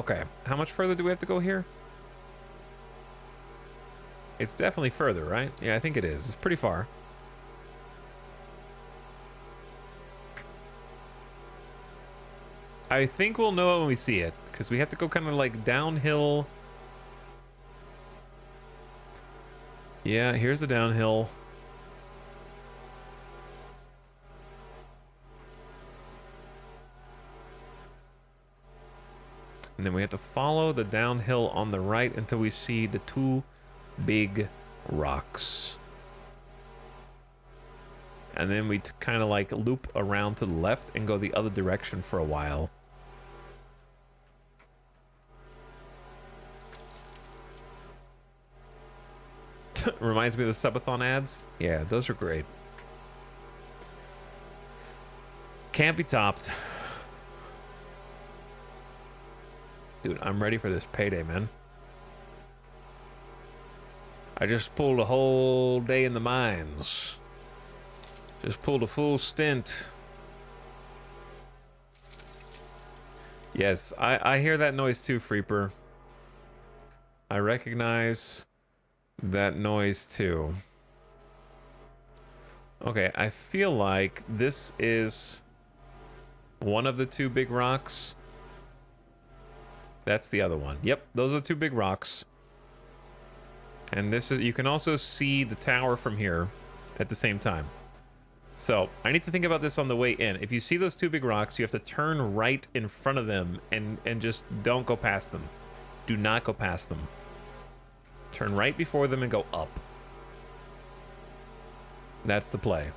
Okay, how much further do we have to go here? It's definitely further, right? Yeah, I think it is. It's pretty far. I think we'll know it when we see it, because we have to go kind of like downhill. Yeah, here's the downhill. And then we have to follow the downhill on the right until we see the two big rocks. And then we kind of like loop around to the left and go the other direction for a while. Reminds me of the subathon ads. Yeah, those are great. Can't be topped. Dude, I'm ready for this payday, man. I just pulled a whole day in the mines. Just pulled a full stint. Yes, I hear that noise too, Freeper. I recognize that noise too. Okay, I feel like this is one of the two big rocks. That's the other one. Yep, those are two big rocks. And this is, you can also see the tower from here at the same time. So I need to think about this on the way in. If you see those two big rocks, you have to turn right in front of them and just don't go past them. Do not go past them. Turn right before them and go up. That's the play.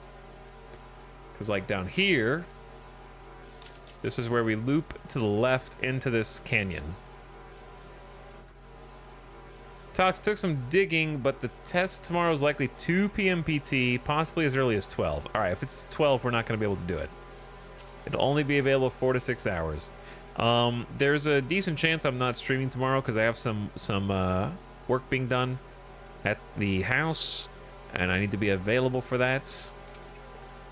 Because like down here, this is where we loop to the left into this canyon. Tox took some digging, but the test tomorrow is likely 2 p.m. PT, possibly as early as 12. All right, if it's 12, we're not going to be able to do it. It'll only be available 4 to 6 hours. There's a decent chance I'm not streaming tomorrow because I have some work being done at the house, and I need to be available for that.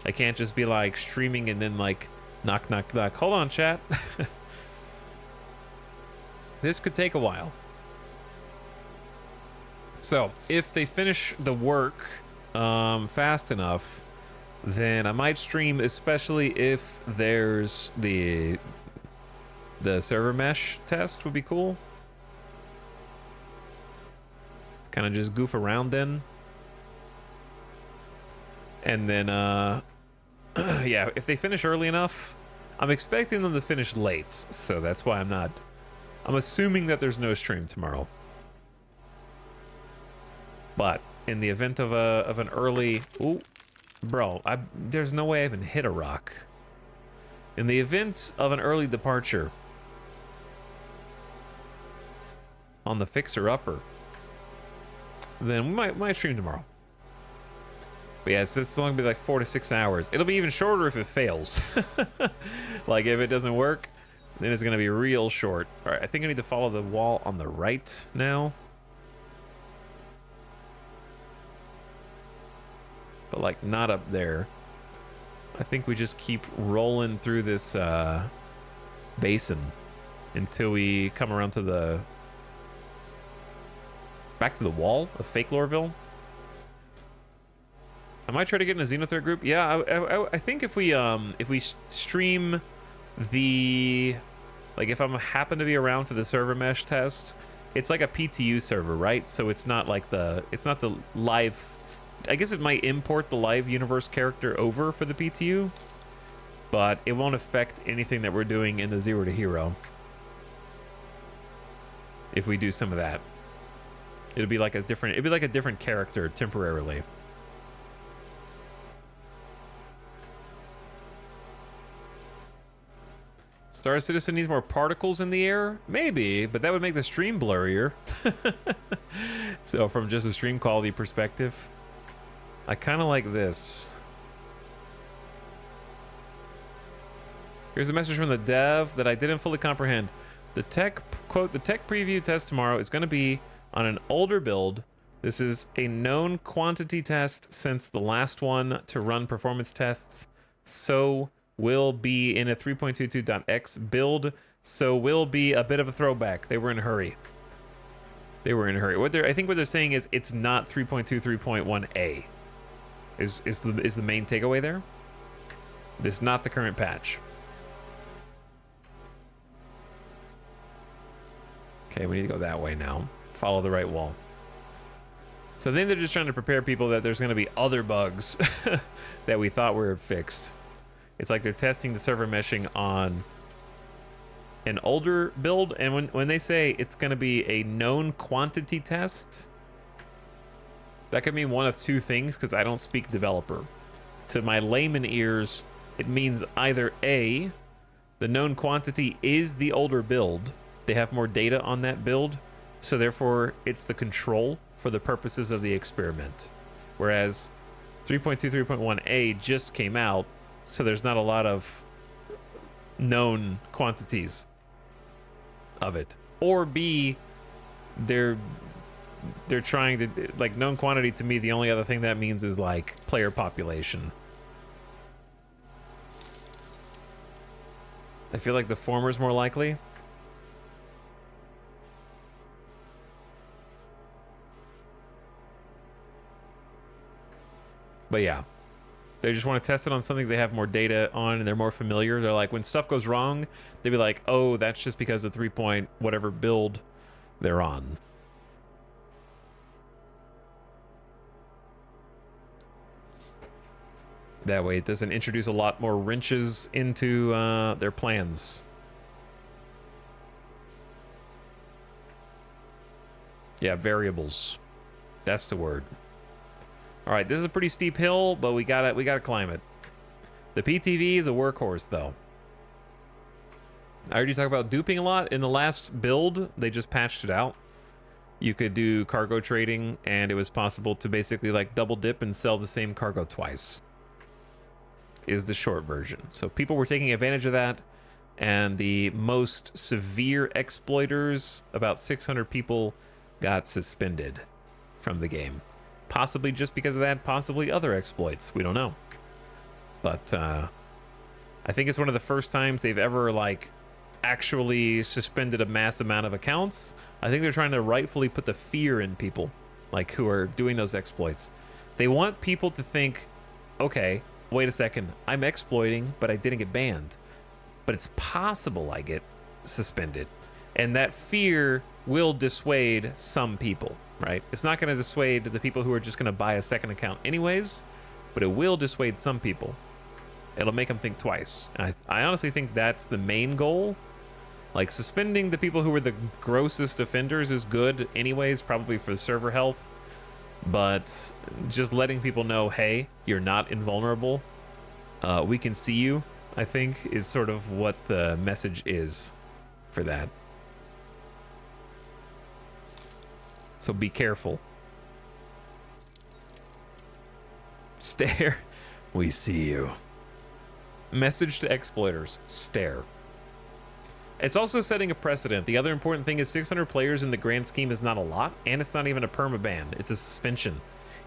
I can't just be like streaming and then like knock, knock, knock. Hold on, chat. This could take a while. So if they finish the work fast enough, then I might stream, especially if there's the server mesh test would be cool. Kind of just goof around then. And then, yeah, if they finish early enough, I'm expecting them to finish late. So that's why I'm assuming that there's no stream tomorrow. But in the event of an early, ooh, bro, there's no way I even hit a rock. In the event of an early departure on the fixer-upper, then we might stream tomorrow. But yeah, it's only be like 4 to 6 hours. It'll be even shorter if it fails. Like if it doesn't work, then it's gonna be real short. All right, I think I need to follow the wall on the right now. But like not up there. I think we just keep rolling through this basin until we come around to back to the wall of Fake Loreville. I might try to get in a Xenother group. Yeah, I think if we stream the, like if I happen to be around for the server mesh test, it's like a PTU server, right? So it's not like it's not the live. I guess it might import the live universe character over for the PTU, but it won't affect anything that we're doing in the Zero to Hero. If we do some of that, it'd be like a different character temporarily. Star Citizen needs more particles in the air? Maybe, but that would make the stream blurrier. So from just a stream quality perspective, I kind of like this. Here's a message from the dev that I didn't fully comprehend. The tech, quote, the tech preview test tomorrow is going to be on an older build. This is a known quantity test since the last one to run performance tests. So will be in a 3.22.x build. So will be a bit of a throwback. They were in a hurry. They were in a hurry. I think what they're saying is it's not 3.2 3.1a. Is the main takeaway there? This is not the current patch. Okay, we need to go that way now. Follow the right wall. So I think they're just trying to prepare people that there's going to be other bugs that we thought were fixed. It's like they're testing the server meshing on an older build, and when they say it's going to be a known quantity test, that could mean one of two things, because I don't speak developer. To my layman ears, it means either A, the known quantity is the older build, they have more data on that build, so therefore it's the control for the purposes of the experiment. Whereas 3.2 3.1a just came out, so there's not a lot of known quantities of it. Or B, they're trying to, like, known quantity to me, the only other thing that means is like player population. I feel like the former is more likely. But yeah, they just want to test it on something they have more data on and they're more familiar. They're like, when stuff goes wrong, they'd be like, oh, that's just because of 3 point whatever build they're on. That way it doesn't introduce a lot more wrenches into their plans. Yeah, variables. That's the word. All right, this is a pretty steep hill, but we gotta climb it. The PTV is a workhorse, though. I heard you talk about duping a lot. In the last build, they just patched it out. You could do cargo trading, and it was possible to basically like double dip and sell the same cargo twice. Is the short version. So people were taking advantage of that, and the most severe exploiters, about 600 people, got suspended from the game. Possibly just because of that, possibly other exploits. We don't know. But I think it's one of the first times they've ever like actually suspended a mass amount of accounts. I think they're trying to rightfully put the fear in people like who are doing those exploits. They want people to think, okay, wait a second, I'm exploiting, but I didn't get banned. But it's possible I get suspended. And that fear will dissuade some people, right? It's not going to dissuade the people who are just going to buy a second account anyways, but it will dissuade some people. It'll make them think twice. And I honestly think that's the main goal. Like, suspending the people who are the grossest offenders is good anyways, probably for server health. But just letting people know, hey, you're not invulnerable. We can see you, I think, is sort of what the message is for that. So be careful. Stare. We see you. Message to exploiters. Stare. It's also setting a precedent. The other important thing is 600 players in the grand scheme is not a lot, and it's not even a permaban. It's a suspension.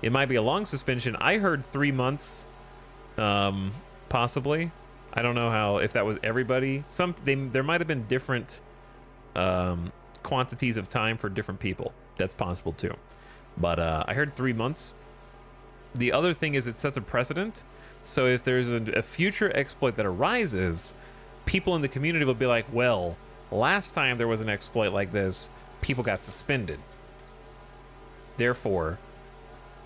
It might be a long suspension. I heard 3 months, possibly. I don't know how, if that was everybody. There might have been different quantities of time for different people. That's possible too. But I heard 3 months. The other thing is it sets a precedent. So if there's a future exploit that arises, people in the community will be like, well, last time there was an exploit like this, people got suspended. Therefore,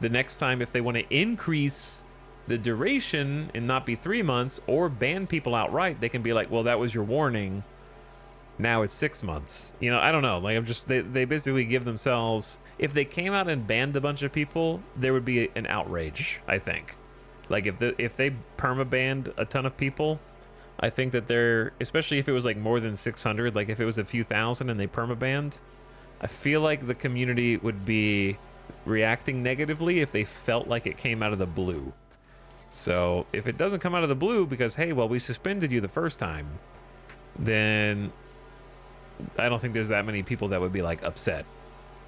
the next time if they want to increase the duration and not be 3 months or ban people outright, they can be like, well, that was your warning. Now it's 6 months. You know, I don't know. Like, they basically give themselves, if they came out and banned a bunch of people, there would be an outrage, I think. Like, if they perma-banned a ton of people, I think that they're, especially if it was like more than 600, like if it was a few thousand and they perma-banned, I feel like the community would be reacting negatively if they felt like it came out of the blue. So if it doesn't come out of the blue because, hey, well, we suspended you the first time, then I don't think there's that many people that would be like upset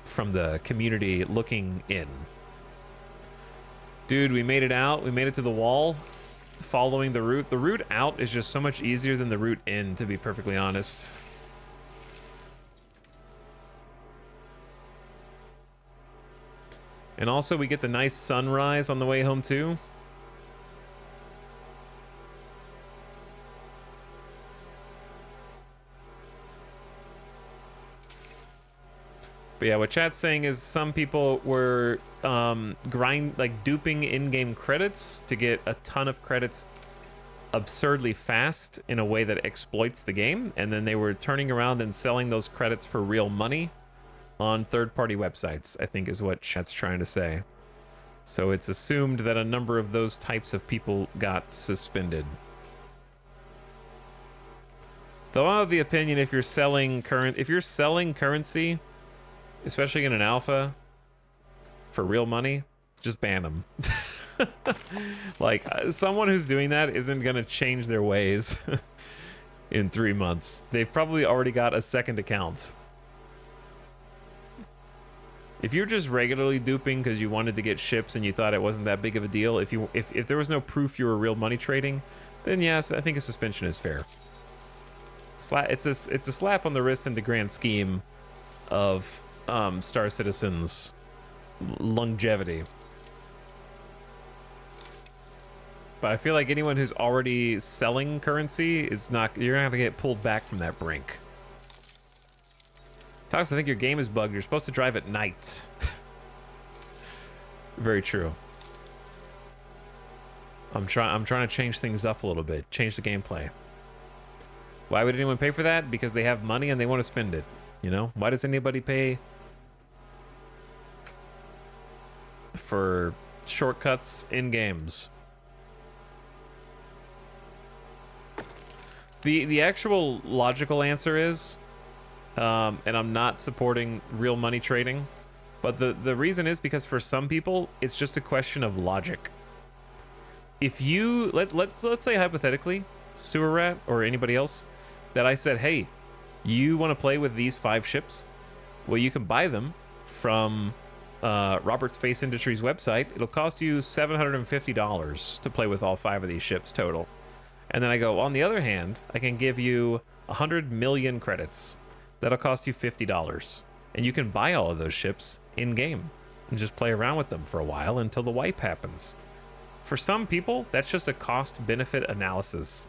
from the community looking in. Dude, we made it out. We made it to the wall following the route. The route out is just so much easier than the route in, to be perfectly honest. And also we get the nice sunrise on the way home too. But yeah, what chat's saying is some people were duping in-game credits to get a ton of credits absurdly fast in a way that exploits the game, and then they were turning around and selling those credits for real money on third-party websites, I think is what chat's trying to say. So it's assumed that a number of those types of people got suspended. Though I'm of the opinion if you're selling currency, especially in an alpha, for real money, just ban them. Like, someone who's doing that isn't gonna change their ways in 3 months. They've probably already got a second account. If you're just regularly duping because you wanted to get ships and you thought it wasn't that big of a deal, if there was no proof you were real money trading, then yes, I think a suspension is fair. It's a slap on the wrist in the grand scheme of Star Citizen's longevity. But I feel like anyone who's already selling currency is not, you're gonna have to get pulled back from that brink. Tox, I think your game is bugged. You're supposed to drive at night. Very true. I'm trying to change things up a little bit, change the gameplay. Why would anyone pay for that? Because they have money and they want to spend it. You know, why does anybody pay for shortcuts in games? The actual logical answer is, and I'm not supporting real money trading, but the reason is because for some people it's just a question of logic. If you let's say hypothetically, Sewer Rat or anybody else, that I said, hey, you want to play with these 5 ships? Well, you can buy them from Robert Space Industries website. It'll cost you $750 to play with all 5 of these ships total. And then I go, on the other hand, I can give you 100 million credits. That'll cost you $50. And you can buy all of those ships in-game and just play around with them for a while until the wipe happens. For some people, that's just a cost-benefit analysis.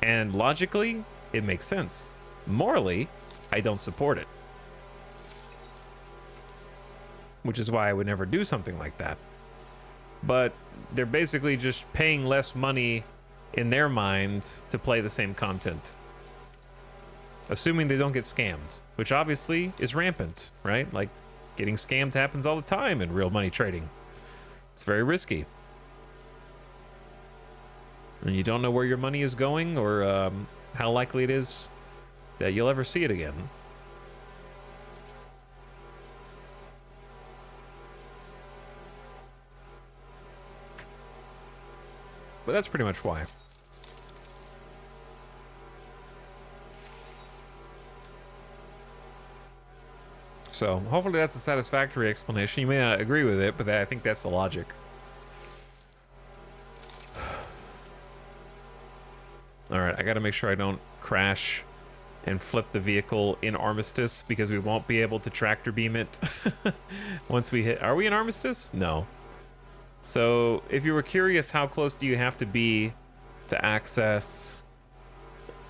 And logically, it makes sense. Morally, I don't support it. Which is why I would never do something like that. But they're basically just paying less money in their minds to play the same content. Assuming they don't get scammed, which obviously is rampant, right? Like, getting scammed happens all the time in real money trading. It's very risky. And you don't know where your money is going or how likely it is that you'll ever see it again. But that's pretty much why. So hopefully that's a satisfactory explanation. You may not agree with it, but I think that's the logic. All right, I gotta make sure I don't crash and flip the vehicle in Armistice because we won't be able to tractor beam it once we hit. Are we in Armistice? No. So if you were curious, how close do you have to be to access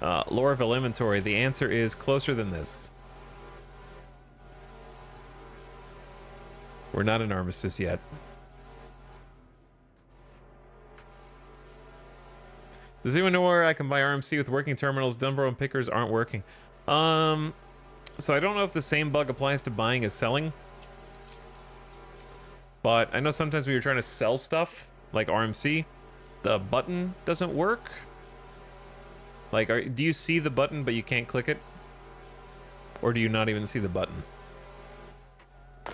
Lorville inventory? The answer is closer than this. We're not in Armistice yet. Does anyone know where I can buy RMC with working terminals? Dunbar and pickers aren't working. So I don't know if the same bug applies to buying as selling. But I know sometimes when you're trying to sell stuff, like RMC, the button doesn't work. Like, do you see the button but you can't click it? Or do you not even see the button?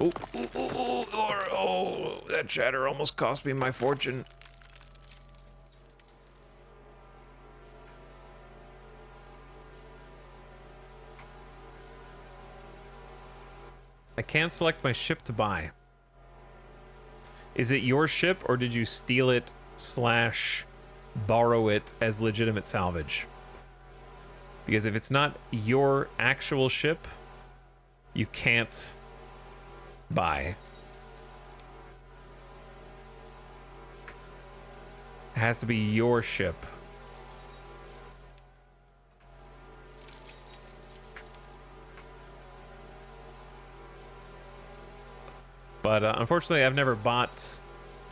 Oh, that chatter almost cost me my fortune. I can't select my ship to buy. Is it your ship or did you steal it / borrow it as legitimate salvage? Because if it's not your actual ship, you can't buy. It has to be your ship. But unfortunately, I've never bought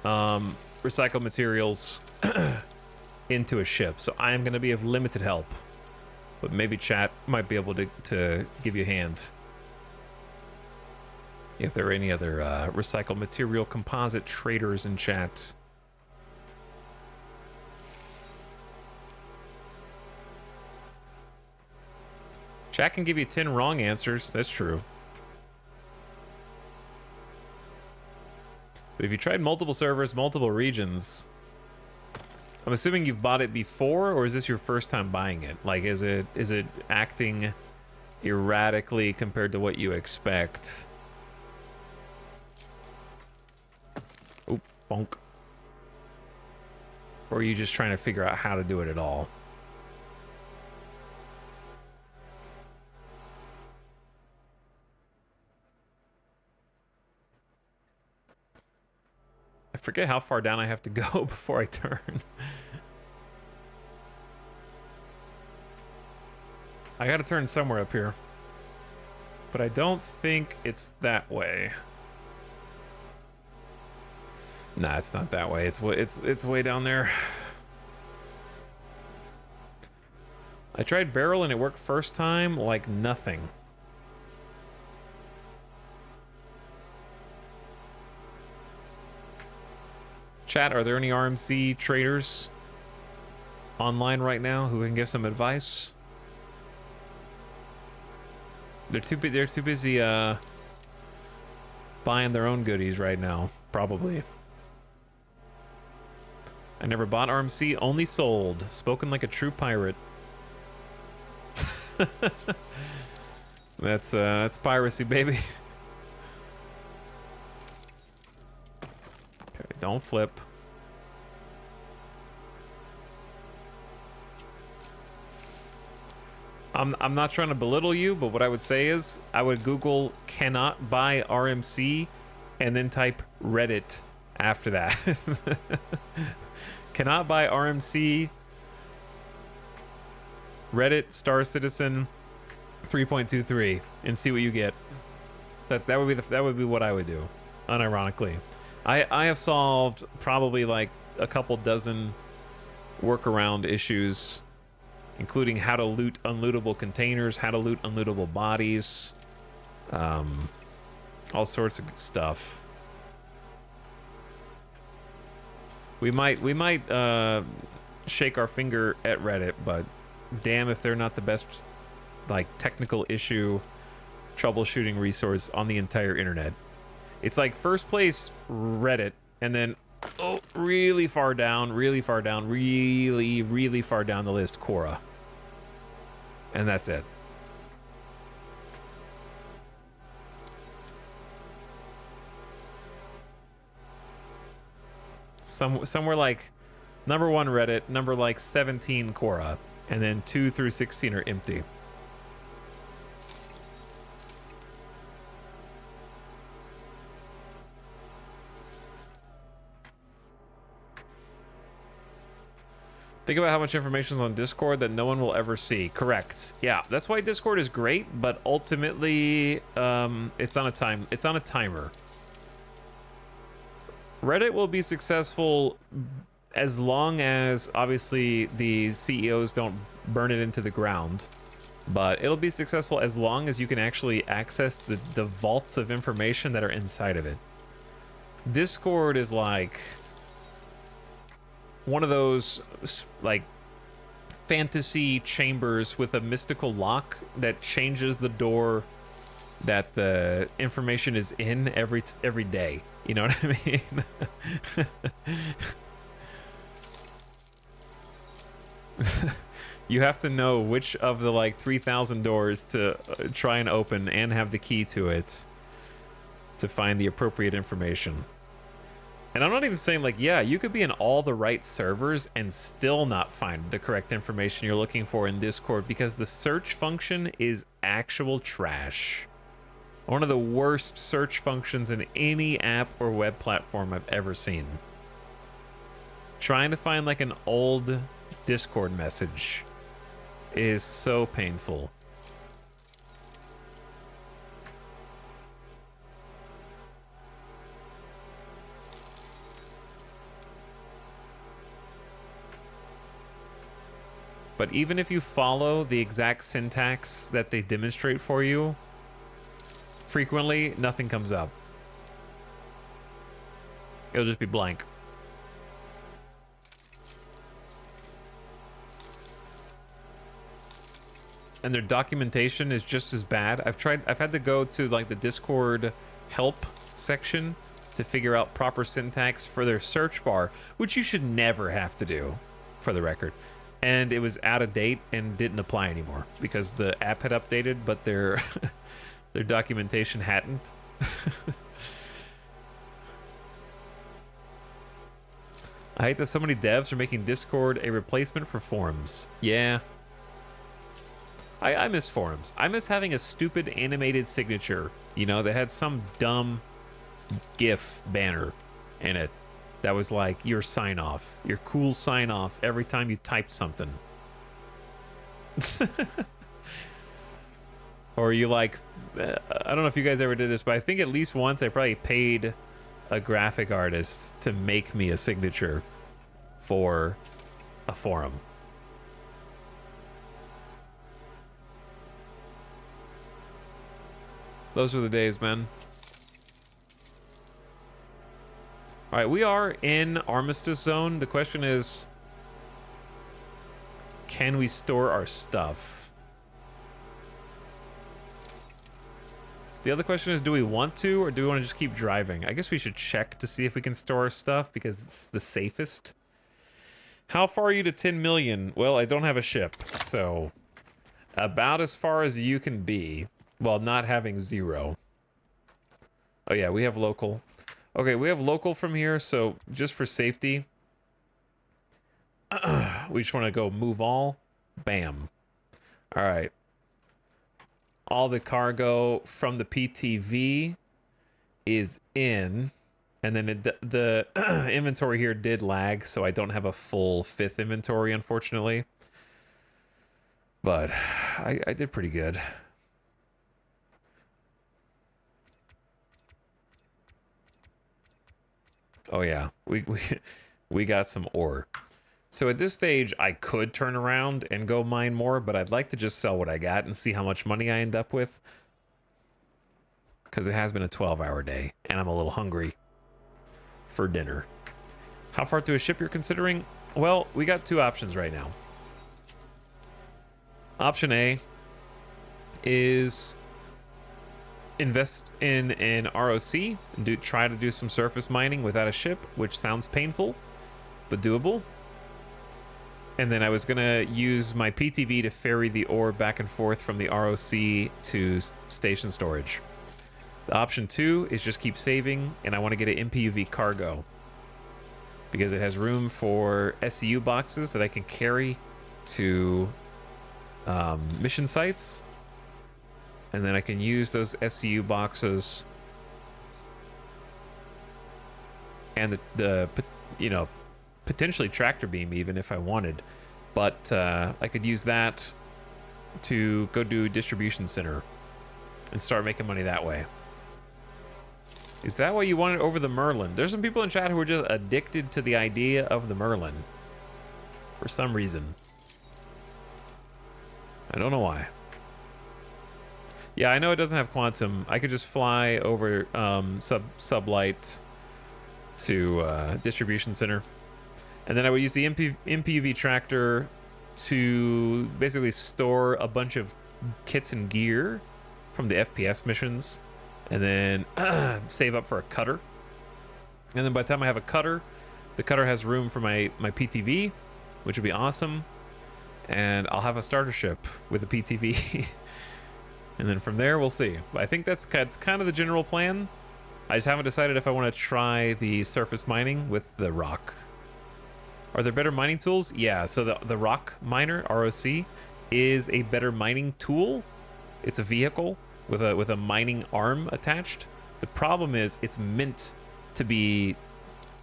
recycled materials into a ship, so I am going to be of limited help. But maybe chat might be able to give you a hand. If there are any other recycled material composite traders in chat. Chat can give you 10 wrong answers, that's true. But if you tried multiple servers, multiple regions, I'm assuming you've bought it before, or is this your first time buying it? Like, is it acting erratically compared to what you expect? Oop, bonk. Or are you just trying to figure out how to do it at all? I forget how far down I have to go before I turn. I gotta turn somewhere up here. But I don't think it's that way. Nah, it's not that way. It's way down there. I tried barrel and it worked first time like nothing. Chat, are there any RMC traders online right now who can give some advice? They're too busy buying their own goodies right now, probably. I never bought RMC, only sold. Spoken like a true pirate. That's piracy, baby. Okay, don't flip. I'm not trying to belittle you, but what I would say is I would Google cannot buy RMC and then type Reddit after that. Cannot buy RMC Reddit Star Citizen 3.23 and see what you get. That would be what I would do, unironically. I have solved probably like a couple dozen workaround issues, including how to loot unlootable containers, how to loot unlootable bodies, all sorts of stuff. We might shake our finger at Reddit, but damn if they're not the best like technical issue troubleshooting resource on the entire internet. It's like first place Reddit, and then really far down, really far down the list, Quora. And that's it. Somewhere like number 1 Reddit, number like 17 Quora, and then 2 through 16 are empty. Think about how much information is on Discord that no one will ever see. Correct. Yeah, that's why Discord is great, but ultimately, it's on a timer. Reddit will be successful as long as, obviously, the CEOs don't burn it into the ground. But it'll be successful as long as you can actually access the vaults of information that are inside of it. Discord is like one of those like fantasy chambers with a mystical lock that changes the door that the information is in every day. You know what I mean? You have to know which of the like 3,000 doors to try and open and have the key to it to find the appropriate information. And I'm not even saying like, yeah, you could be in all the right servers and still not find the correct information you're looking for in Discord because the search function is actual trash. One of the worst search functions in any app or web platform I've ever seen. Trying to find like an old Discord message is so painful. But even if you follow the exact syntax that they demonstrate for you, frequently, nothing comes up. It'll just be blank. And their documentation is just as bad. I've had to go to like the Discord help section to figure out proper syntax for their search bar, which you should never have to do, for the record. And it was out of date and didn't apply anymore because the app had updated, but their their documentation hadn't. I hate that so many devs are making Discord a replacement for forums. Yeah. I miss forums. I miss having a stupid animated signature, you know, that had some dumb GIF banner in it. That was like your sign off, your cool sign off every time you typed something. Or you like, I don't know if you guys ever did this, but I think at least once I probably paid a graphic artist to make me a signature for a forum. Those were the days, man. All right, we are in Armistice Zone. The question is, can we store our stuff? The other question is, do we want to, or do we want to just keep driving? I guess we should check to see if we can store our stuff because it's the safest. How far are you to 10 million? Well, I don't have a ship, so about as far as you can be while not having zero. Oh yeah, we have local. Okay, we have local from here, so just for safety, we just want to go move all. Bam. All right. All the cargo from the PTV is in, and then the inventory here did lag, so I don't have a full 5th inventory, unfortunately. But I did pretty good. Oh yeah, we got some ore. So at this stage, I could turn around and go mine more, but I'd like to just sell what I got and see how much money I end up with. Because it has been a 12-hour day, and I'm a little hungry for dinner. How far to a ship you're considering? Well, we got 2 options right now. Option is invest in an ROC and try to do some surface mining without a ship, which sounds painful, but doable. And then I was gonna use my PTV to ferry the ore back and forth from the ROC to station storage. The option 2 is just keep saving, and I want to get an MPUV cargo because it has room for SCU boxes that I can carry to mission sites. And then I can use those SCU boxes and the you know, potentially tractor beam even if I wanted. But I could use that to go do a distribution center and start making money that way. Is that why you want it over the Merlin? There's some people in chat who are just addicted to the idea of the Merlin for some reason. I don't know why. Yeah, I know it doesn't have quantum. I could just fly over sublight to distribution center, and then I would use the MPV tractor to basically store a bunch of kits and gear from the FPS missions, and then save up for a cutter. And then by the time I have a cutter, the cutter has room for my PTV, which would be awesome, and I'll have a starter ship with a PTV. And then from there, we'll see. But I think that's kind of the general plan. I just haven't decided if I want to try the surface mining with the rock. Are there better mining tools? Yeah, so the rock miner, ROC, is a better mining tool. It's a vehicle with a mining arm attached. The problem is it's meant to be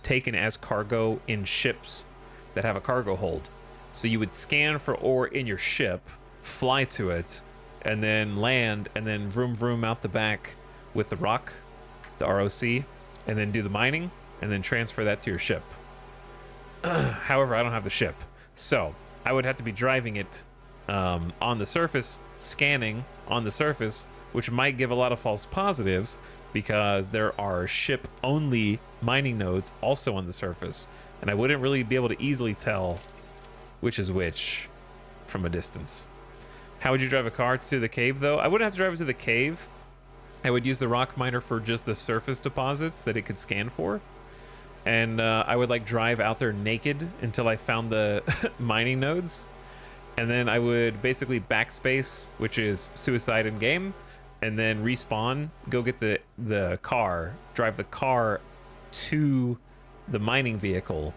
taken as cargo in ships that have a cargo hold. So you would scan for ore in your ship, fly to it, and then land, and then vroom vroom out the back with the rock, the ROC, and then do the mining, and then transfer that to your ship. However, I don't have the ship, so I would have to be driving it on the surface, scanning on the surface, which might give a lot of false positives because there are ship-only mining nodes also on the surface, and I wouldn't really be able to easily tell which is which from a distance. How would you drive a car to the cave, though? I wouldn't have to drive it to the cave. I would use the rock miner for just the surface deposits that it could scan for. And I would like drive out there naked until I found the mining nodes. And then I would basically backspace, which is suicide in game, and then respawn, go get the car, drive the car to the mining vehicle,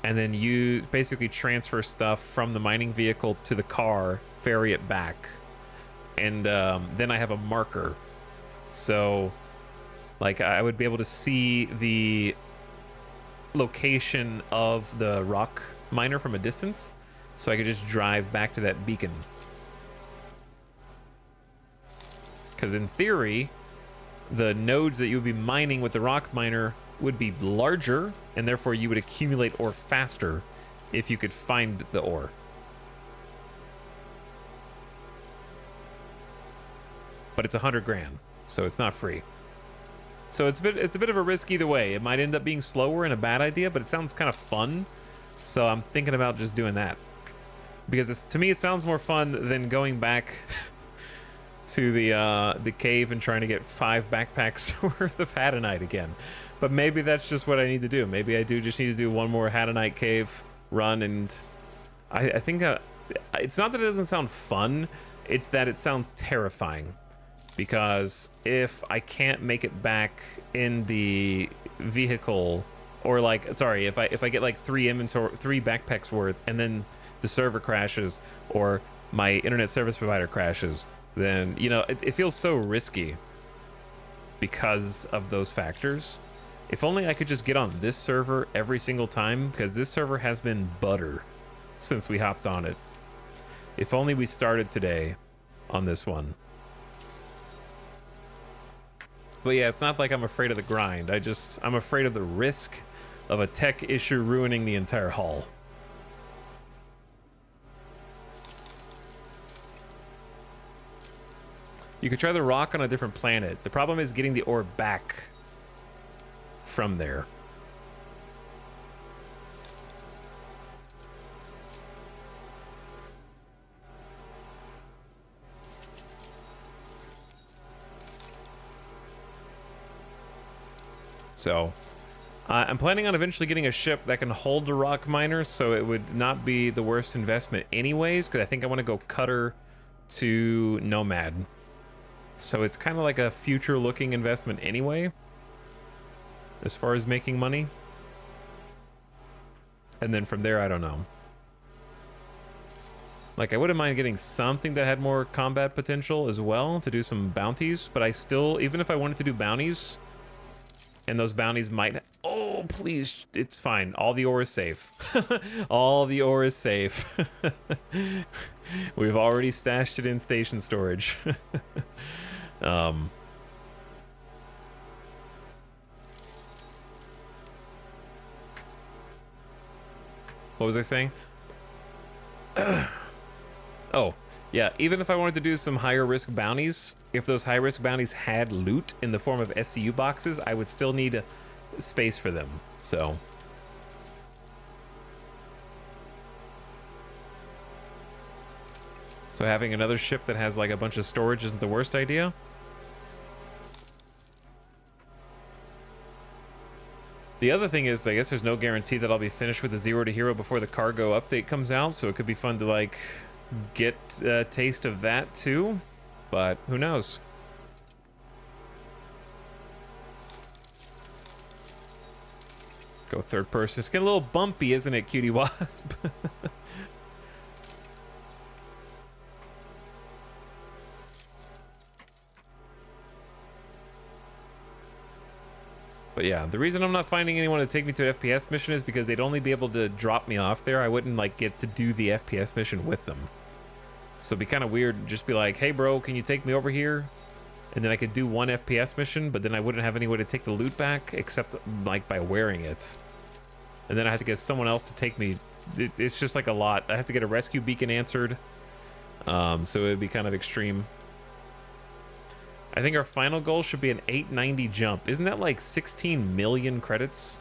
and then you basically transfer stuff from the mining vehicle to the car, ferry it back, and then I have a marker. So like I would be able to see the location of the rock miner from a distance, so I could just drive back to that beacon. Because in theory, the nodes that you would be mining with the rock miner would be larger, and therefore you would accumulate ore faster if you could find the ore. But it's 100 grand, so it's not free. So it's a bit of a risk either way. It might end up being slower and a bad idea, but it sounds kind of fun. So I'm thinking about just doing that. Because to me, it sounds more fun than going back to the cave and trying to get 5 backpacks worth of Hadanite again. But maybe that's just what I need to do. Maybe I do just need to do one more Hadanite cave run, and I think it's not that it doesn't sound fun, it's that it sounds terrifying. Because if I can't make it back in the vehicle, or like, sorry, if I get like 3 backpacks worth, and then the server crashes or my internet service provider crashes, then, you know, it feels so risky because of those factors. If only I could just get on this server every single time, because this server has been butter since we hopped on it. If only we started today on this one. But yeah, it's not like I'm afraid of the grind. I'm afraid of the risk of a tech issue ruining the entire haul. You could try the rock on a different planet. The problem is getting the ore back from there. So I'm planning on eventually getting a ship that can hold the rock miner, so it would not be the worst investment anyways, because I think I want to go cutter to Nomad. So it's kind of like a future looking investment anyway, as far as making money. And then from there, I don't know. Like, I wouldn't mind getting something that had more combat potential as well to do some bounties, but I still, even if I wanted to do bounties, and those bounties might... Oh, please, it's fine. All the ore is safe. All the ore is safe. We've already stashed it in station storage. What was I saying? Oh, yeah, even if I wanted to do some higher risk bounties, if those high risk bounties had loot in the form of SCU boxes, I would still need space for them, so. So having another ship that has like a bunch of storage isn't the worst idea. The other thing is, I guess there's no guarantee that I'll be finished with the 0 to Hero before the cargo update comes out, so it could be fun to like get a taste of that too, but who knows? Go third person. It's getting a little bumpy, isn't it, Cutie Wasp? But yeah, the reason I'm not finding anyone to take me to an FPS mission is because they'd only be able to drop me off there. I wouldn't like get to do the FPS mission with them. So it'd be kind of weird to just be like, hey bro, can you take me over here? And then I could do one FPS mission, but then I wouldn't have any way to take the loot back except like by wearing it. And then I have to get someone else to take me. It's just like a lot. I have to get a rescue beacon answered. So it'd be kind of extreme. I think our final goal should be an 890 jump. Isn't that like 16 million credits?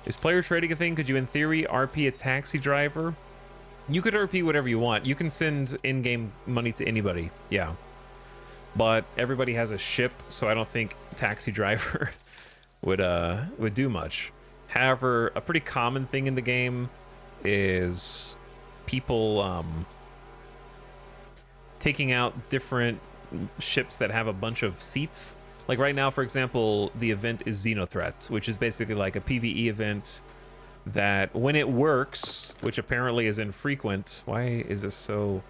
Is player trading a thing? Could you, in theory, RP a taxi driver? You could RP whatever you want. You can send in-game money to anybody, yeah. But everybody has a ship, so I don't think taxi driver would do much. However, a pretty common thing in the game is people taking out different ships that have a bunch of seats. Like right now, for example, the event is Xenothreat, which is basically like a PvE event that when it works, which apparently is infrequent. Why is this so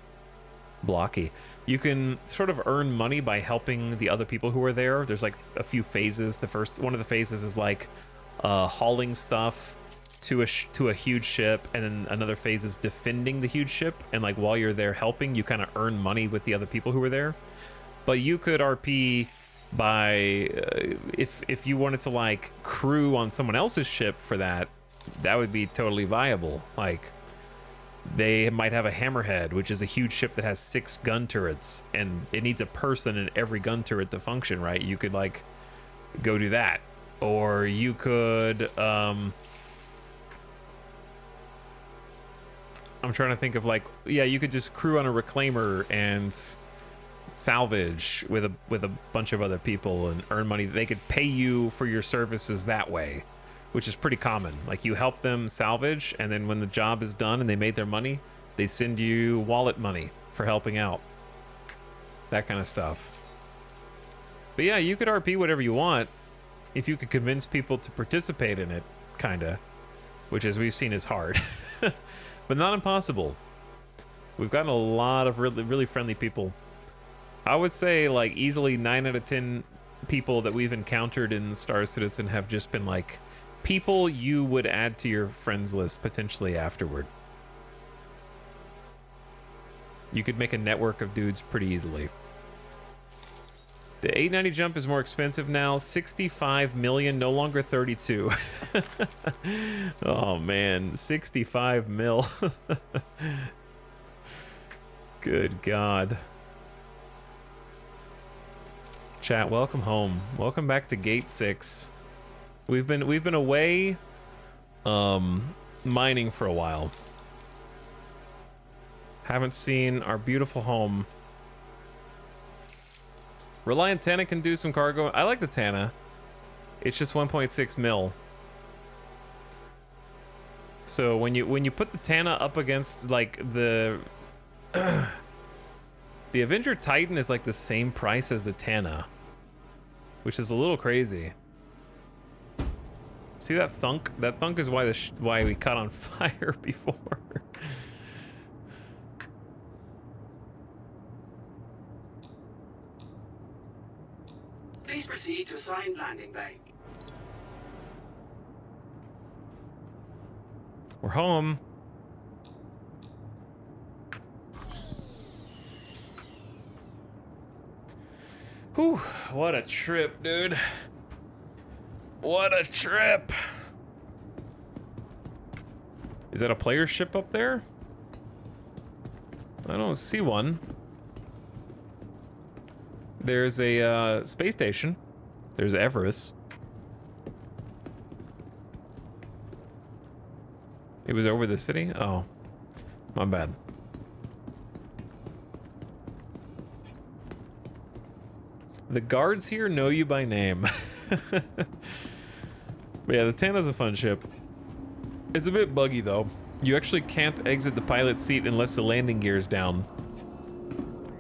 blocky? You can sort of earn money by helping the other people who are there. There's like a few phases. One of the phases is like hauling stuff to a huge ship, and then another phase is defending the huge ship. And like while you're there helping, you kind of earn money with the other people who are there. But you could RP by if you wanted to like crew on someone else's ship for that would be totally viable. Like they might have a hammerhead, which is a huge ship that has 6 gun turrets, and it needs a person in every gun turret to function, right? You could like go do that, or you could I'm trying to think of like, yeah, you could just crew on a reclaimer and salvage with a bunch of other people and earn money. They could pay you for your services that way, which is pretty common. Like you help them salvage, and then when the job is done and they made their money, they send you wallet money for helping out. That kind of stuff. But yeah, you could RP whatever you want if you could convince people to participate in it, kinda. Which, as we've seen, is hard. But not impossible. We've gotten a lot of really friendly people. I would say like easily 9 out of 10 people that we've encountered in Star Citizen have just been like people you would add to your friends list potentially afterward. You could make a network of dudes pretty easily. The 890 jump is more expensive now. 65 million, no longer 32. Oh man, 65 mil. Good God. Chat, welcome home. Welcome back to Gate 6. We've been away mining for a while. Haven't seen our beautiful home. Reliant Tana can do some cargo. I like the Tana. It's just 1.6 mil. So when you put the Tana up against like the the Avenger Titan is like the same price as the Tana, which is a little crazy. See that thunk? That thunk is why we caught on fire before. Please proceed to assigned landing bay. We're home. Whew, what a trip, dude. What a trip. Is that a player ship up there? I don't see one. There's a space station. There's Everest. It was over the city? Oh, my bad. The guards here know you by name. But yeah, the Tana's a fun ship. It's a bit buggy though. You actually can't exit the pilot seat unless the landing gear's down,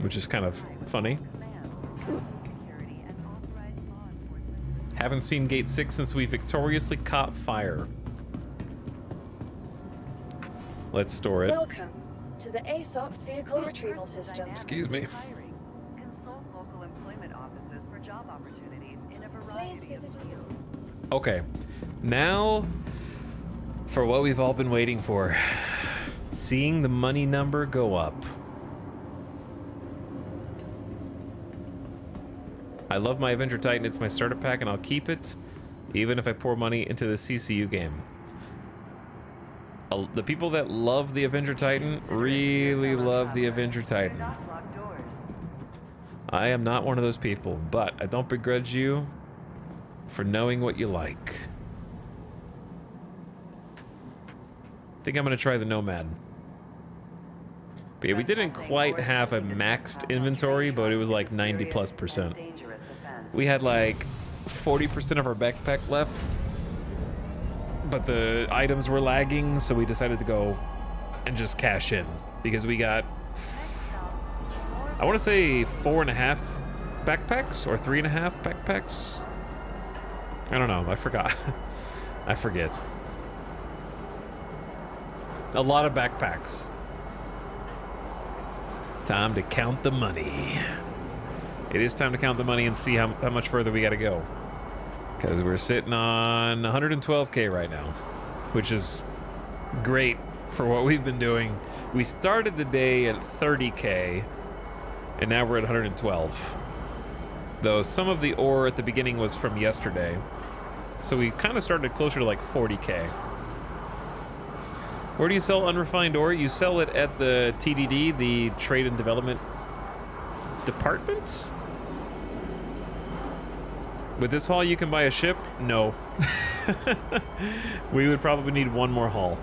which is kind of funny. Haven't seen Gate 6 since we victoriously caught fire. Let's store it. Welcome to the ASOP vehicle retrieval system. Excuse me. Consult local employment offices for job opportunities in a Please variety of visit. fields. Okay, now for what we've all been waiting for. Seeing the money number go up. I love my Avenger Titan. It's my starter pack and I'll keep it even if I pour money into the CCU game. The people that love the Avenger Titan really love the Avenger Titan. I am not one of those people, but I don't begrudge you for knowing what you like. I think I'm gonna try the Nomad. But yeah, we didn't quite have a maxed inventory, but it was like 90+%. We had like 40% of our backpack left, but the items were lagging, so we decided to go and just cash in because we got, I want to say 4.5 backpacks or 3.5 backpacks. I don't know. I forgot. I forget. A lot of backpacks. Time to count the money. It is time to count the money and see how much further we got to go. Because we're sitting on 112K right now, which is great for what we've been doing. We started the day at 30K, and now we're at 112. Though some of the ore at the beginning was from yesterday, so we kind of started closer to like 40K. Where do you sell unrefined ore? You sell it at the TDD, the Trade and Development Department? With this haul, you can buy a ship? No. We would probably need one more haul.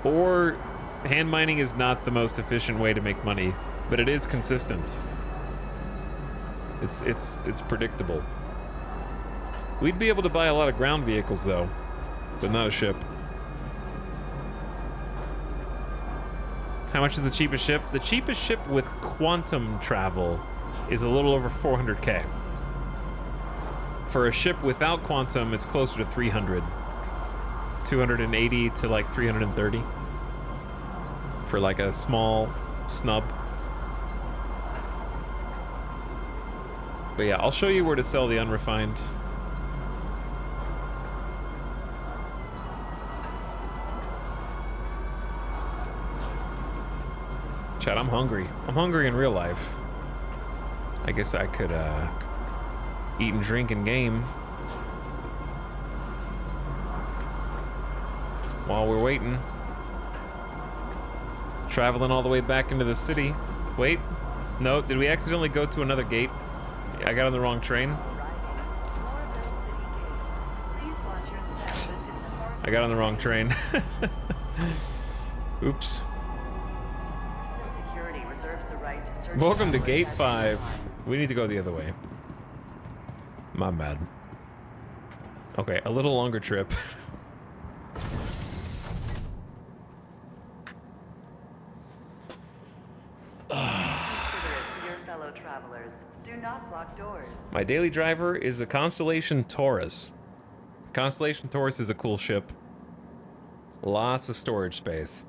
Or hand mining is not the most efficient way to make money, but it is consistent. It's predictable. We'd be able to buy a lot of ground vehicles though, but not a ship. How much is the cheapest ship? The cheapest ship with quantum travel is a little over 400K. For a ship without quantum, it's closer to 300. 280 to like 330. For like a small snub. But yeah, I'll show you where to sell the unrefined. Chat, I'm hungry. I'm hungry in real life. I guess I could eat and drink and game while we're waiting. Traveling all the way back into the city. Wait, no, did we accidentally go to another gate? I got on the wrong train. I got on the wrong train. Oops. Welcome to Gate 5. We need to go the other way. My bad. Okay, a little longer trip. Fellow travelers, do not block doors. My daily driver is a Constellation Taurus. Constellation Taurus is a cool ship. Lots of storage space.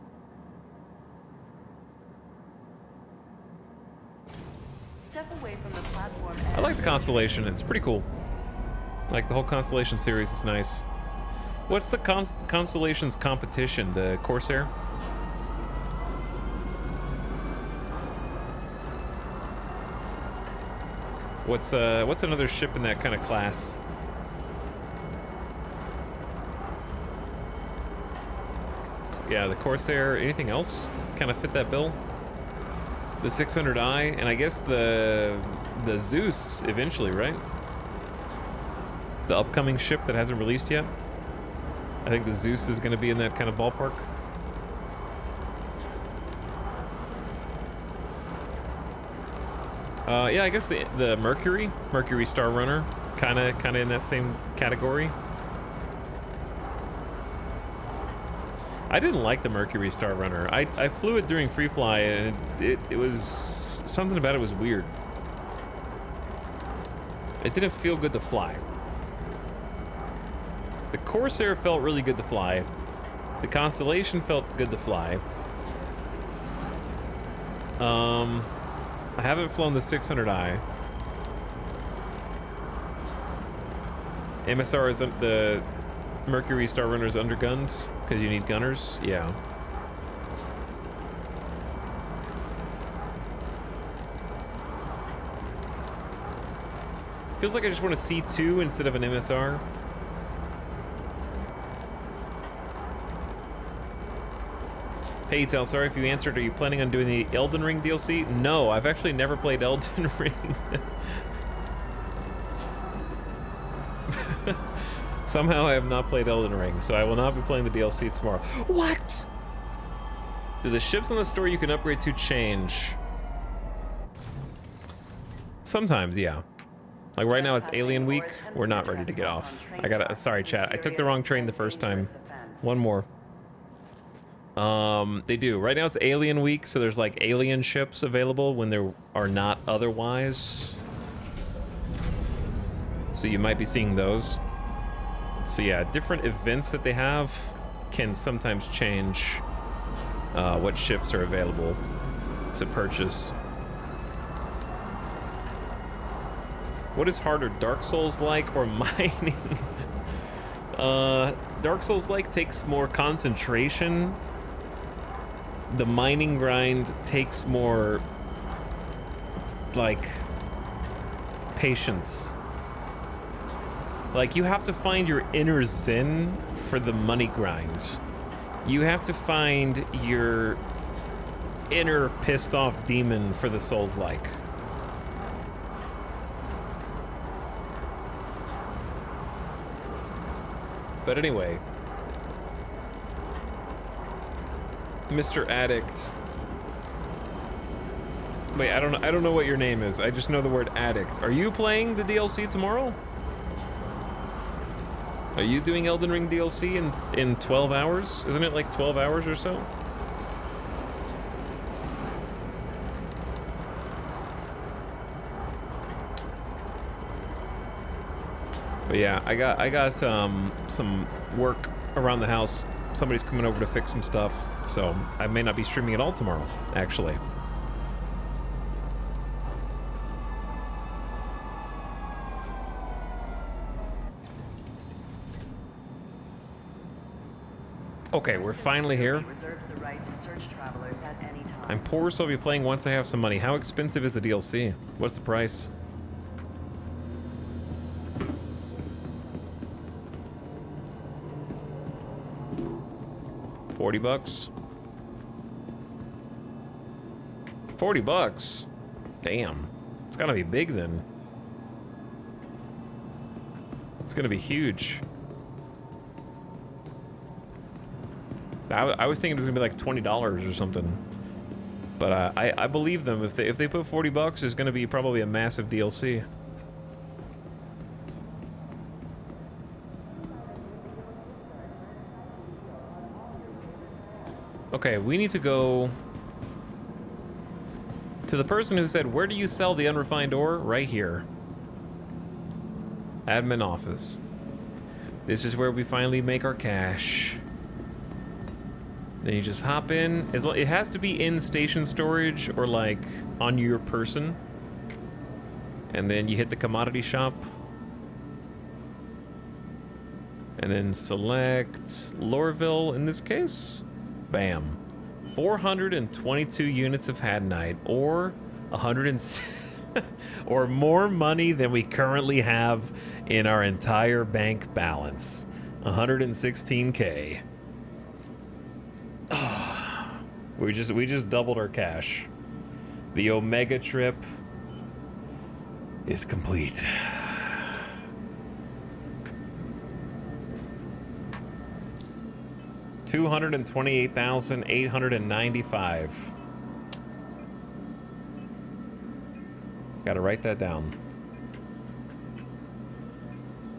Step away from the platform. I like the Constellation. It's pretty cool. Like the whole Constellation series is nice. What's the Constellation's competition? The Corsair? What's another ship in that kind of class? Yeah, the Corsair. Anything else kind of fit that bill? The 600i, and I guess the Zeus eventually, right? The upcoming ship that hasn't released yet. I think the Zeus is going to be in that kind of ballpark. Yeah, I guess the Mercury Star Runner, kind of in that same category. I didn't like the Mercury Star Runner. I flew it during free fly, and it was something about it was weird. It didn't feel good to fly. The Corsair felt really good to fly. The Constellation felt good to fly. I haven't flown the 600i. MSR is the Mercury Star Runner is undergunned because you need gunners. Yeah. Feels like I just want a C2 instead of an MSR. Hey, Tel, sorry if you answered. Are you planning on doing the Elden Ring DLC? No, I've actually never played Elden Ring. Somehow I have not played Elden Ring, so I will not be playing the DLC tomorrow. What? Do the ships on the store you can upgrade to change? Sometimes, yeah. Like right now it's Alien Week. We're not ready to get off. Sorry chat, I took the wrong train the first time. One more. They do. Right now it's Alien Week, so there's like alien ships available when there are not otherwise. So you might be seeing those. So yeah, different events that they have can sometimes change what ships are available to purchase. What is harder, Dark Souls-like or mining? Dark Souls-like takes more concentration. The mining grind takes more, like, patience. Like, you have to find your inner zen for the money grind. You have to find your inner pissed off demon for the Souls-like. But anyway, Mr. Addict. Wait, I don't know what your name is. I just know the word addict. Are you playing the DLC tomorrow? Are you doing Elden Ring DLC in 12 hours? Isn't it like 12 hours or so? But yeah, I got some work around the house. Somebody's coming over to fix some stuff, so I may not be streaming at all tomorrow, actually. Okay, we're finally here. I'm poor, so I'll be playing once I have some money. How expensive is the DLC? What's the price? $40? $40? Damn. It's gotta be big then. It's gonna be huge. I was thinking it was gonna be like $20 or something. But I believe them. If they put $40, it's gonna be probably a massive DLC. Okay, we need to go to the person who said, "Where do you sell the unrefined ore?" Right here. Admin office. This is where we finally make our cash. Then you just hop in. It has to be in station storage or like on your person. And then you hit the commodity shop. And then select Lorville in this case. Bam. 422 units of Hadnite, or 100 or more money than we currently have in our entire bank balance. 116K. We just doubled our cash. The Omega trip is complete. $228,895. Gotta write that down.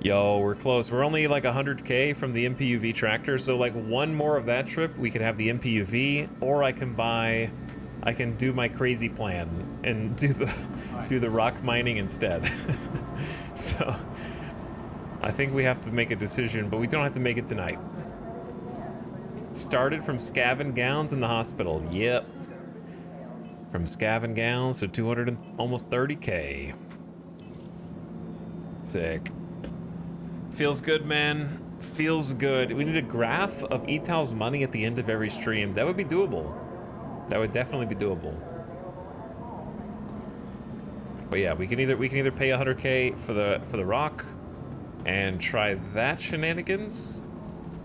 Yo, we're close. We're only like 100K from the MPUV tractor, so like one more of that trip, we could have the MPUV, or I can do my crazy plan and do the rock mining instead. So I think we have to make a decision, but we don't have to make it tonight. Started from scavenging gowns in the hospital. Yep. From scav and gals to 200 and almost 30k. Sick. Feels good, man. Feels good. We need a graph of Etal's money at the end of every stream. That would be doable. That would definitely be doable. But yeah, we can either pay 100k for the rock and try that shenanigans,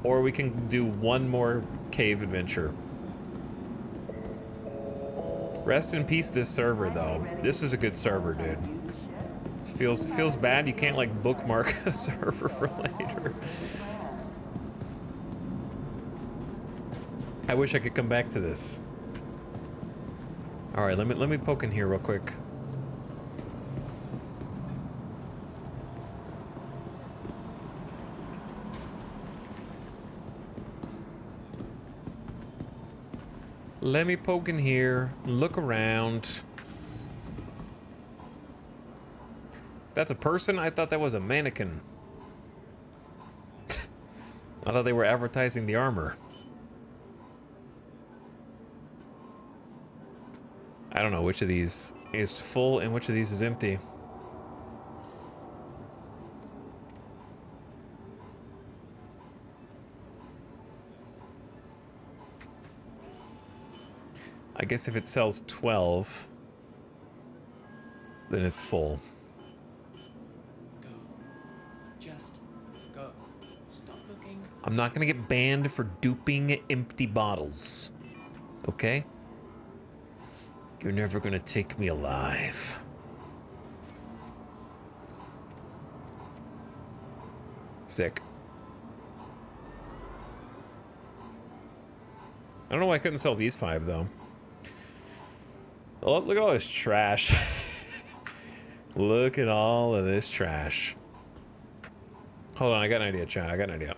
or we can do one more cave adventure. Rest in peace this server though. This is a good server, dude. It feels bad you can't like bookmark a server for later. I wish I could come back to this. All right, let me poke in here real quick. Let me poke in here, look around. That's a person? I thought that was a mannequin. I thought they were advertising the armor. I don't know which of these is full and which of these is empty. I guess if it sells 12, then it's full. Go. Just go. Stop looking. I'm not gonna get banned for duping empty bottles. Okay? You're never gonna take me alive. Sick. I don't know why I couldn't sell these 5 though. Oh, look at all this trash. Look at all of this trash. Hold on, I got an idea, chat. I got an idea.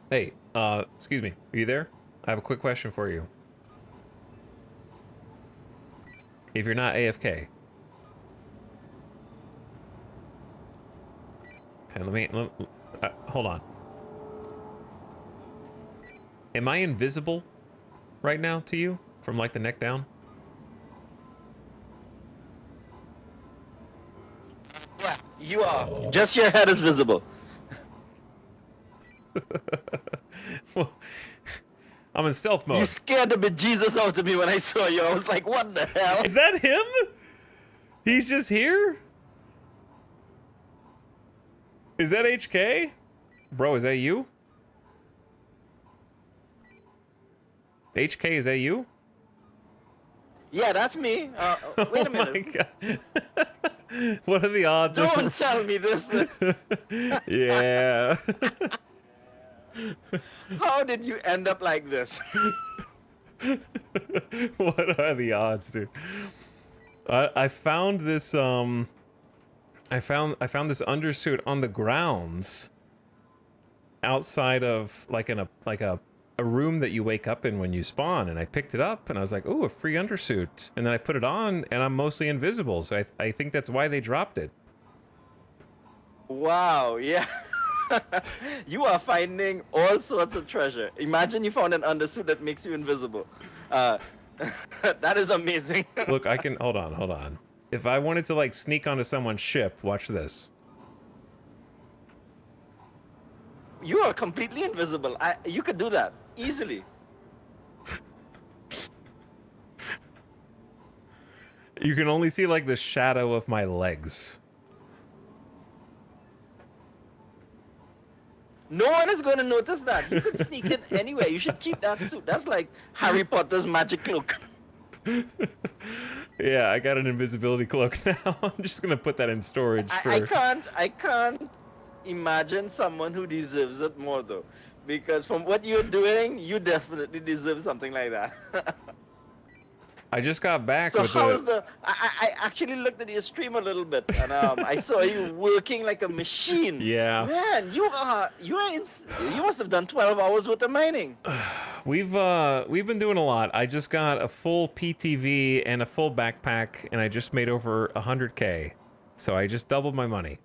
Hey, excuse me. Are you there? I have a quick question for you. If you're not AFK. Okay, let me hold on. Am I invisible right now to you from like the neck down? Yeah, you are. Just your head is visible. Well, I'm in stealth mode. You scared the bejesus out of me when I saw you. I was like, what the hell? Is that him? He's just here? Is that HK? Bro, is that you? HK, is that you? Yeah, that's me. Wait a minute. My God. What are the odds? Don't tell me this. Yeah. How did you end up like this? What are the odds, dude? I found this I found this undersuit on the grounds outside of like a room that you wake up in when you spawn, and I picked it up and I was like, "Oh, a free undersuit." And then I put it on and I'm mostly invisible. So I think that's why they dropped it. Wow, yeah. You are finding all sorts of treasure. Imagine you found an undersuit that makes you invisible. That is amazing. Look, I can hold on. If I wanted to like sneak onto someone's ship, watch this. You are completely invisible. You could do that easily. You can only see like the shadow of my legs. No one is going to notice that. You could sneak in anywhere. You should keep that suit. That's like Harry Potter's magic cloak. Yeah, I got an invisibility cloak now. I'm just gonna put that in storage for... I can't imagine someone who deserves it more though. Because from what you're doing, you definitely deserve something like that. I just got back So with how's I actually looked at your stream a little bit, and I saw you working like a machine. Yeah. Man, you must have done 12 hours worth of mining. We've been doing a lot. I just got a full PTV and a full backpack, and I just made over 100k. So I just doubled my money.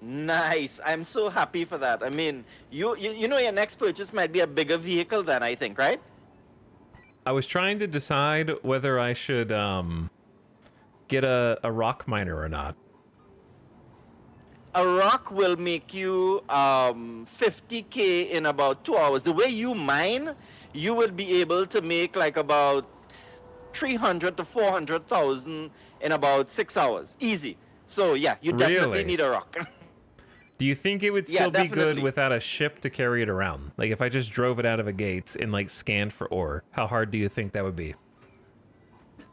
Nice. I'm so happy for that. I mean, you know your next purchase might be a bigger vehicle then, I think, right? I was trying to decide whether I should get a rock miner or not. A rock will make you 50K in about 2 hours. The way you mine, you will be able to make like about 300 to 400,000 in about 6 hours. Easy. So yeah, you definitely Really? need a rock. Do you think it would Yeah, still be good definitely. without a ship to carry it around? Like if I just drove it out of a gate and like scanned for ore, how hard do you think that would be?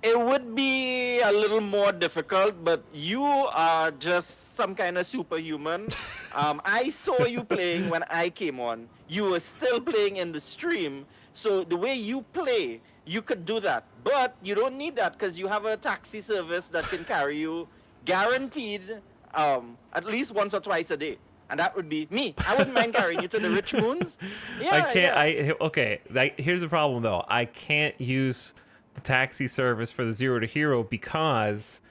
It would be a little more difficult, but you are just some kind of superhuman. I saw you playing when I came on. You were still playing in the stream. So the way you play, you could do that. But you don't need that because you have a taxi service that can carry you guaranteed at least once or twice a day. And that would be me. I wouldn't mind carrying you to the rich moons. Yeah, I can't. yeah. Okay. Here's the problem though. I can't use the taxi service for the Zero to Hero because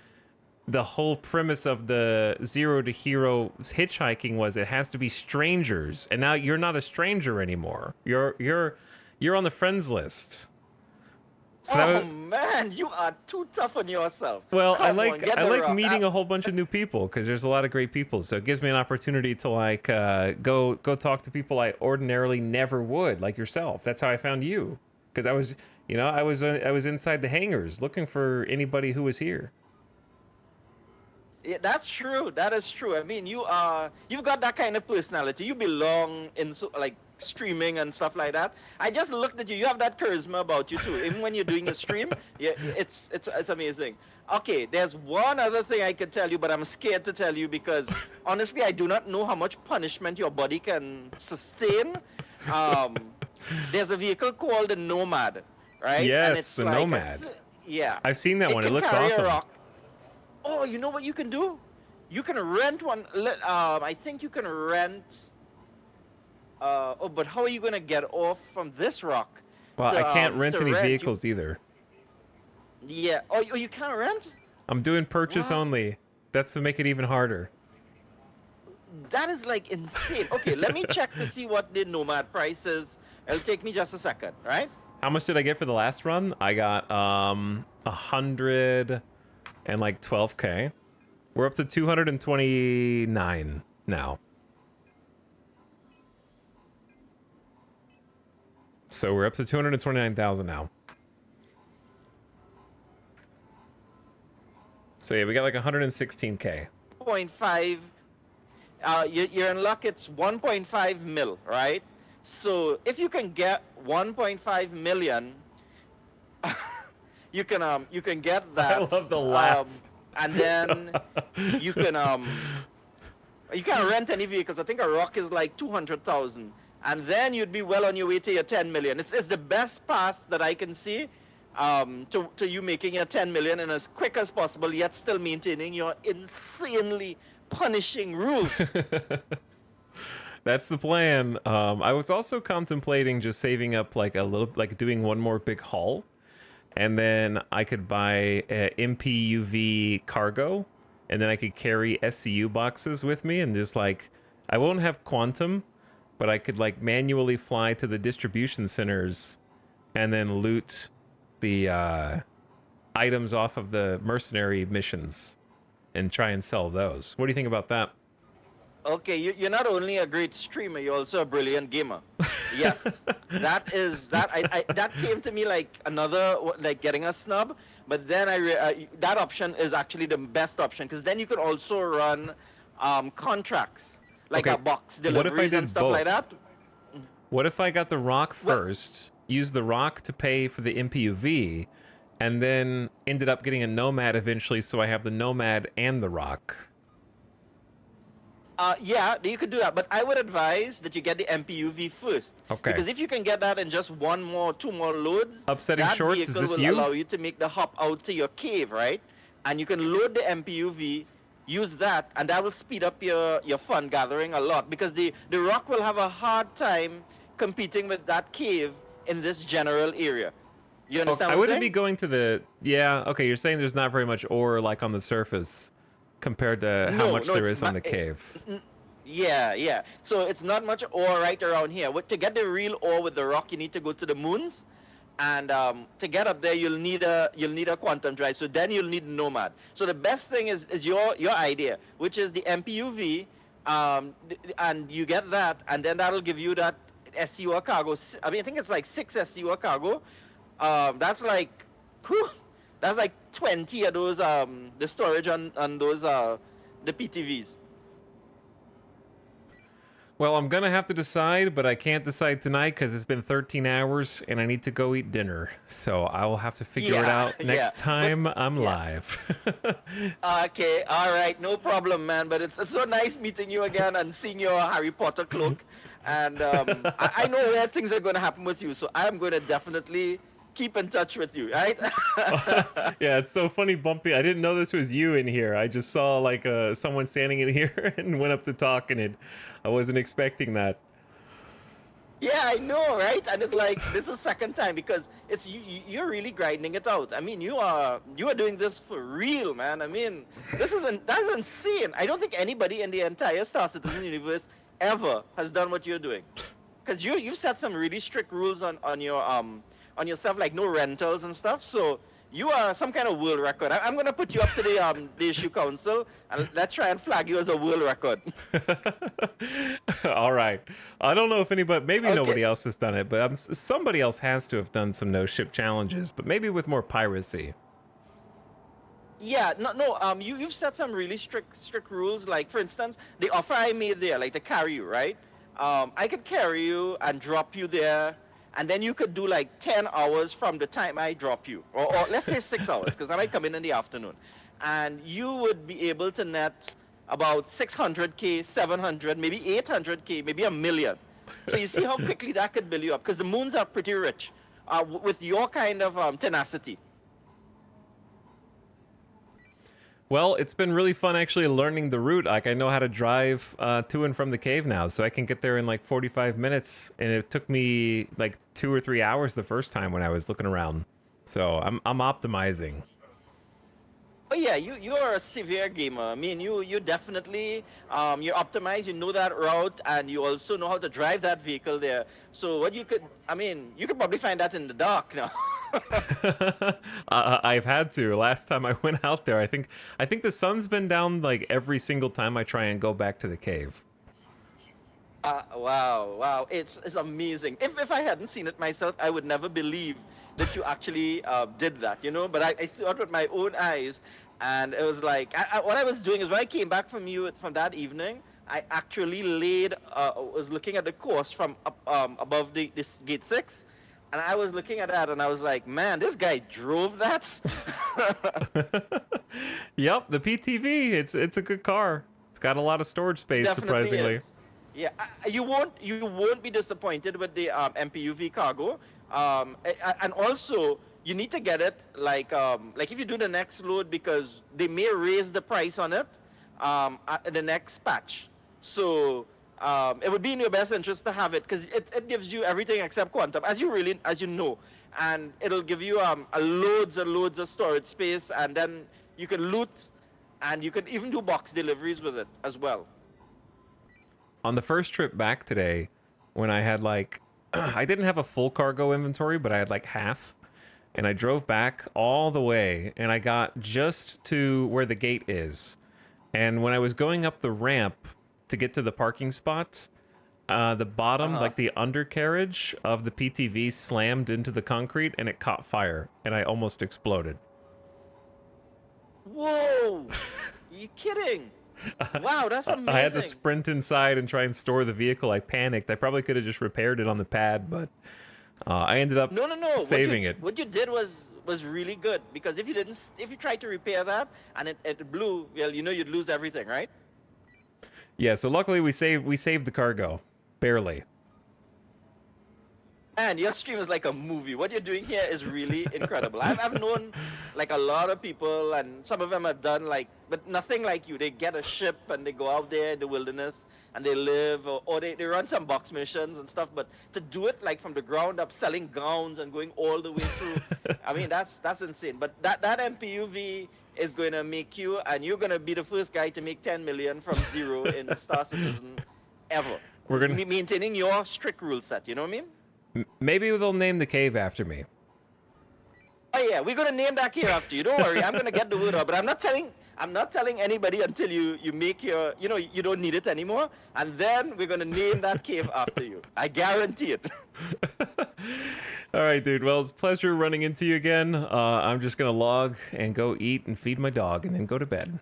the whole premise of the Zero to Hero hitchhiking was it has to be strangers, and now you're not a stranger anymore. You're on the friends list. So that Oh was, man, you are too tough on yourself. well, I Come on, like get I the like rock. meeting a whole bunch of new people because there's a lot of great people. So it gives me an opportunity to like go talk to people I ordinarily never would, like yourself. That's how I found you because I was I was inside the hangars looking for anybody who was here. Yeah, that's true. That is true. I mean, you've got that kind of personality. You belong in like streaming and stuff like that. I just looked at you. You have that charisma about you too. Even when you're doing a stream, yeah, it's amazing. Okay, there's one other thing I could tell you, but I'm scared to tell you because honestly, I do not know how much punishment your body can sustain. Um, there's a vehicle called the Nomad, right? Yes, and it's the like Nomad. yeah. I've seen that one. It can looks carry a awesome. rock. Oh, you know what you can do? You can rent one. I think you can rent. But how are you gonna get off from this rock? Well, I can't rent to any rent, vehicles either. Yeah. Oh, you can't rent? I'm doing purchase What? only. That's to make it even harder. That is like insane. Okay, let me check to see what the Nomad price is. It'll take me just a second, right? How much did I get for the last run? I got 100 and like 12K. We're up to 229 now. So we're up to 229,000 now. So yeah, we got like 116K. 0.5. You're in luck. It's 1.5 mil, right? So if you can get 1.5 million, you can get that. I love the laugh. And then you can rent any vehicles. I think a rock is like 200,000, and then you'd be well on your way to your 10 million. It's the best path that I can see to you making your 10 million in as quick as possible, yet still maintaining your insanely punishing rules. That's the plan. I was also contemplating just saving up like a little, like doing one more big haul, and then I could buy MPUV cargo, and then I could carry SCU boxes with me, and just like I won't have quantum, but I could like manually fly to the distribution centers, and then loot the items off of the mercenary missions, and try and sell those. What do you think about that? Okay, you're not only a great streamer, you're also a brilliant gamer. Yes, that came to me like another, like getting a snub, but then that option is actually the best option because then you could also run contracts like Okay, a box what if I deliveries did and stuff like both? that. What if I got the rock first, used the rock to pay for the MPUV, and then ended up getting a Nomad eventually, so I have the Nomad and the rock? Yeah, you could do that, but I would advise that you get the MPUV first. Okay. Because if you can get that in just two more loads, Upsetting that Shorts, is vehicle this will you? allow you to make the hop out to your cave, right? And you can load the MPUV, use that, and that will speed up your fun gathering a lot. Because the rock will have a hard time competing with that cave in this general area. You understand I what I'm wouldn't saying? be going to the... Yeah, okay, you're saying there's not very much ore like on the surface compared to how much there it's is on the ma- cave. Yeah, yeah. So it's not much ore right around here. To get the real ore with the rock, you need to go to the moons, and to get up there, you'll need a quantum drive. So then you'll need Nomad. So the best thing is your idea, which is the MPUV, and you get that, and then that'll give you that SCU cargo. I mean, I think it's like 6 SCU cargo. That's like, whew, that's like 20 of those the storage on those the PTVs. Well, I'm gonna have to decide, but I can't decide tonight because it's been 13 hours and I need to go eat dinner. So I will have to figure it Yeah, out next yeah. time I'm yeah. live. Okay, all right, no problem, man. But it's so nice meeting you again and seeing your Harry Potter cloak. And I know where things are going to happen with you, so I'm going to definitely keep in touch with you, right? Yeah, it's so funny bumping. I didn't know this was you in here. I just saw like someone standing in here and went up to talk, and I wasn't expecting that. Yeah, I know, right? And it's like this is second time because it's you're really grinding it out. I mean, you are doing this for real, man. I mean, that's insane. I don't think anybody in the entire Star Citizen universe ever has done what you're doing. Because you've set some really strict rules on yourself, like no rentals and stuff. So you are some kind of world record. I'm gonna put you up to the issue council and let's try and flag you as a world record. All right. I don't know if anybody, maybe Okay. nobody else has done it, but somebody else has to have done some no ship challenges, but maybe with more piracy. Yeah, no. You've set some really strict rules. Like for instance, the offer I made there, like to carry you, right? I could carry you and drop you there, and then you could do like 10 hours from the time I drop you, or let's say 6 hours, because I might come in the afternoon, and you would be able to net about 600K, 700, maybe 800K, maybe a million. So you see how quickly that could build you up, because the moons are pretty rich, with your kind of tenacity. Well, it's been really fun actually learning the route. Like I know how to drive to and from the cave now, so I can get there in like 45 minutes. And it took me like 2 or 3 hours the first time when I was looking around. So I'm optimizing. Oh yeah, you're a severe gamer. I mean, you definitely you're optimized. You know that route, and you also know how to drive that vehicle there. So what you could, I mean, you could probably find that in the dark now. I've had to. Last time I went out there, I think the sun's been down like every single time I try and go back to the cave. Wow, it's amazing. If I hadn't seen it myself, I would never believe that you actually did that, you know. But I saw it with my own eyes, and it was like what I was doing is when I came back from that evening, I actually was looking at the course from up above this gate 6, and I was looking at that, and I was like, man, this guy drove that. Yep, the PTV. It's a good car. It's got a lot of storage space, Definitely surprisingly. is. Yeah, you won't be disappointed with the MPUV cargo. And also you need to get it like if you do the next load, because they may raise the price on it at the next patch. So it would be in your best interest to have it, because it gives you everything except quantum, as you know, and it'll give you loads and loads of storage space, and then you can loot, and you can even do box deliveries with it as well. On the first trip back today, when I had like, I didn't have a full cargo inventory, but I had like half. And I drove back all the way, and I got just to where the gate is. And when I was going up the ramp to get to the parking spot, the bottom, like the undercarriage of the PTV slammed into the concrete, and it caught fire, and I almost exploded. Whoa! You kidding? Wow, that's amazing. I had to sprint inside and try and store the vehicle. I panicked. I probably could have just repaired it on the pad, but I ended up No. saving it. What you did was really good, because if you tried to repair that and it blew, well, you know you'd lose everything, right? Yeah, so luckily we saved the cargo. Barely. Man, your stream is like a movie. What you're doing here is really incredible. I've known like a lot of people, and some of them have done like, but nothing like you. They get a ship and they go out there in the wilderness and they live, or they run some box missions and stuff. But to do it like from the ground up, selling gowns and going all the way through, I mean, that's insane. But that MPUV is going to make you, and you're going to be the first guy to make 10 million from zero in Star Citizen ever. We're gonna Maintaining your strict rule set, you know what I mean? maybe they'll name the cave after me. Oh yeah, we're gonna name that cave after you. Don't worry, I'm gonna get the word out. But I'm not telling anybody until you make your, you don't need it anymore, and then we're gonna name that cave after you. I guarantee it. All right, dude. Well, it's a pleasure running into you again. I'm just gonna log and go eat and feed my dog, and then go to bed.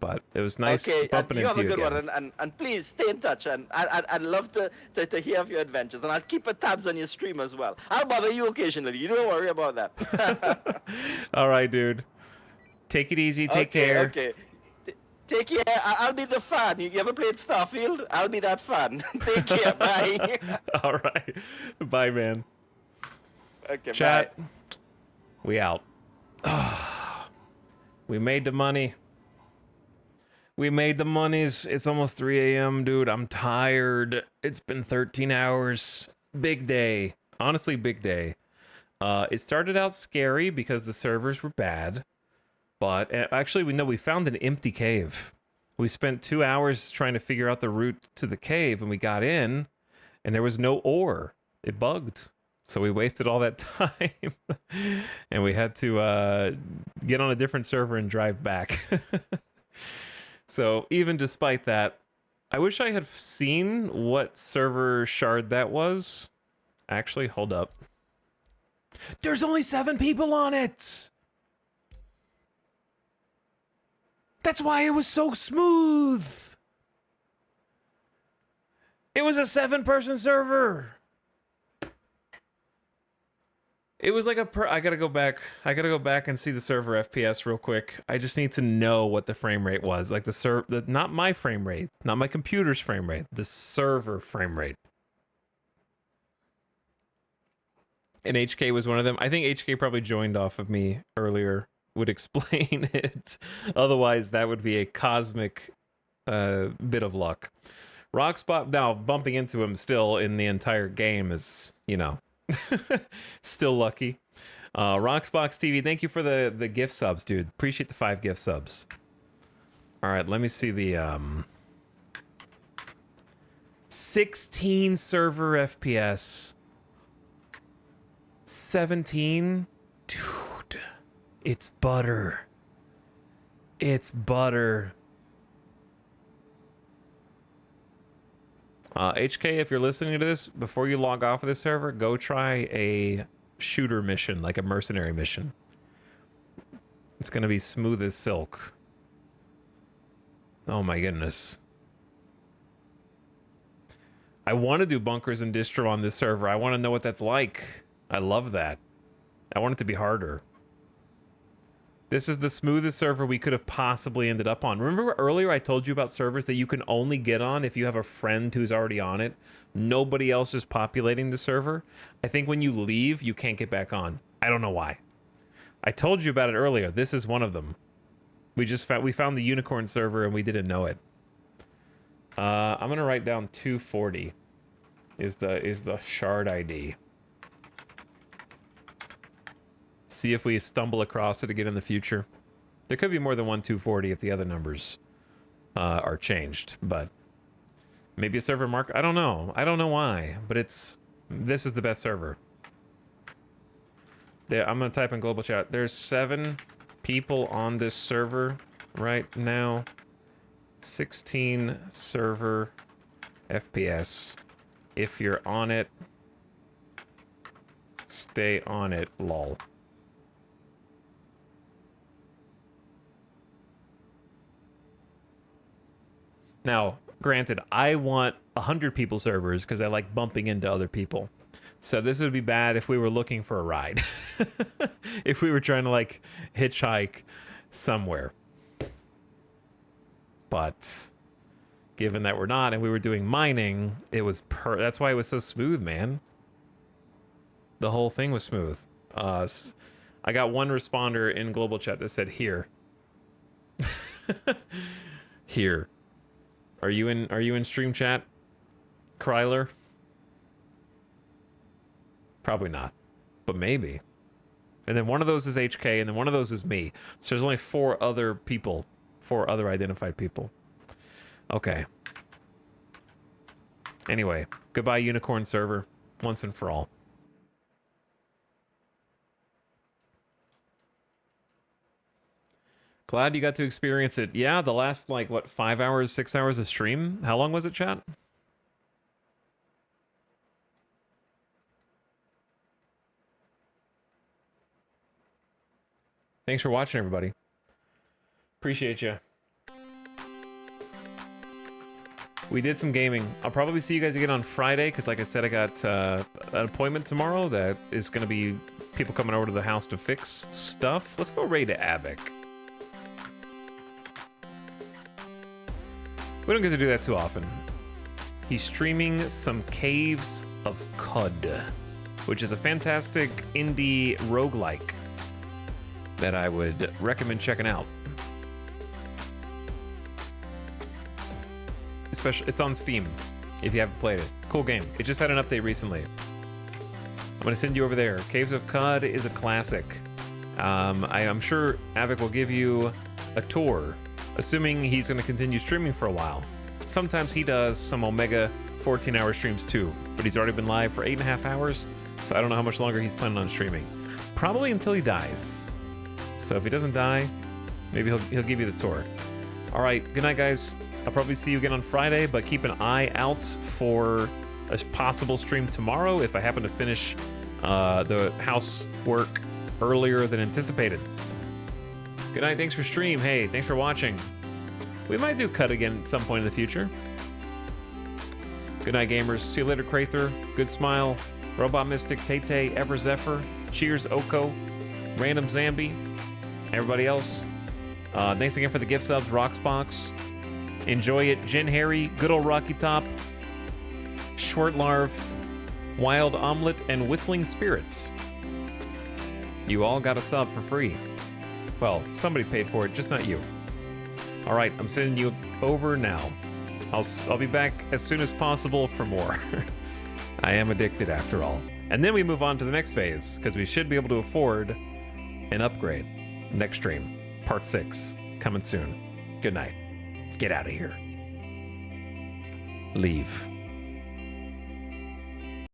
But it was nice bumping you have into a you good again. one, and please stay in touch, and I'd love to hear of your adventures, and I'll keep a tabs on your stream as well. I'll bother you occasionally. You don't worry about that. All right, dude. Take it easy. Take care. Okay. Take care. I'll be the fan. You ever played Starfield? I'll be that fan. Take care. Bye. All right. Bye, man. Okay. Chat. Bye. We out. We made the money. We made the monies. It's almost 3 a.m., dude. I'm tired. It's been 13 hours. Big day. Honestly, big day. It started out scary because the servers were bad. But actually, we found an empty cave. We spent 2 hours trying to figure out the route to the cave, and we got in, and there was no ore. It bugged. So we wasted all that time. And we had to get on a different server and drive back. So even despite that, I wish I had seen what server shard that was. Actually, hold up. There's only 7 people on it! That's why it was so smooth! It was a 7-person server! It was like I gotta go back. I gotta go back and see the server FPS real quick. I just need to know what the frame rate was. Like not my frame rate, not my computer's frame rate, the server frame rate. And HK was one of them. I think HK probably joined off of me earlier. Would explain it. Otherwise, that would be a cosmic bit of luck. Rockspot, now bumping into him still in the entire game is, still lucky. Roxbox TV, thank you for the gift subs, dude. Appreciate the 5 gift subs. All right, let me see the 16 server FPS. 17, dude. It's butter. It's butter. HK, if you're listening to this, before you log off of this server, go try a shooter mission, like a mercenary mission. It's gonna be smooth as silk. Oh my goodness. I want to do bunkers and distro on this server. I want to know what that's like. I love that. I want it to be harder. This is the smoothest server we could have possibly ended up on. Remember earlier I told you about servers that you can only get on if you have a friend who's already on it? Nobody else is populating the server. I think when you leave, you can't get back on. I don't know why. I told you about it earlier. This is one of them. We found the unicorn server and we didn't know it. I'm gonna write down 240 is the shard ID. See if we stumble across it again in the future. There could be more than one 240 if the other numbers are changed, but maybe a server mark. I don't know. I don't know why, but this is the best server. There, I'm gonna type in global chat. There's 7 people on this server right now. 16 server FPS. If you're on it, stay on it, lol. Now, granted, I want 100 people servers because I like bumping into other people. So this would be bad if we were looking for a ride. If we were trying to like hitchhike somewhere. But given that we're not and we were doing mining, it was that's why it was so smooth, man. The whole thing was smooth. I got one responder in global chat that said here. Here. Are you in stream chat, Kryler? Probably not, but maybe. And then one of those is HK, and then one of those is me. So there's only 4 other people, 4 other identified people. Okay. Anyway, goodbye Unicorn server, once and for all. Glad you got to experience it. Yeah, the last, like, what, 5 hours, 6 hours of stream? How long was it, chat? Thanks for watching, everybody. Appreciate you. We did some gaming. I'll probably see you guys again on Friday, because like I said, I got an appointment tomorrow that is going to be people coming over to the house to fix stuff. Let's go raid Avic. We don't get to do that too often. He's streaming some Caves of Cud, which is a fantastic indie roguelike that I would recommend checking out. Especially, it's on Steam, if you haven't played it. Cool game. It just had an update recently. I'm gonna send you over there. Caves of Cud is a classic. I'm sure Avic will give you a tour, assuming he's gonna continue streaming for a while. Sometimes he does some Omega 14-hour streams too, but he's already been live for 8.5 hours, so I don't know how much longer he's planning on streaming. Probably until he dies. So if he doesn't die, maybe he'll give you the tour. All right, good night, guys. I'll probably see you again on Friday, but keep an eye out for a possible stream tomorrow if I happen to finish the housework earlier than anticipated. Good night, thanks for stream. Hey, thanks for watching. We might do Cut again at some point in the future. Good night, gamers. See you later, Crather. Good Smile, Robot Mystic, Tay-Tay, Ever Zephyr, Cheers, Oko, Random Zambi, everybody else. Thanks again for the gift subs, Roxbox. Enjoy it. Jen Harry, Good Old Rocky Top, Schwertlarv, Wild Omelet, and Whistling Spirits. You all got a sub for free. Well, somebody paid for it, just not you. All right, I'm sending you over now. I'll be back as soon as possible for more. I am addicted after all. And then we move on to the next phase, because we should be able to afford an upgrade. Next stream, part 6, coming soon. Good night. Get out of here. Leave.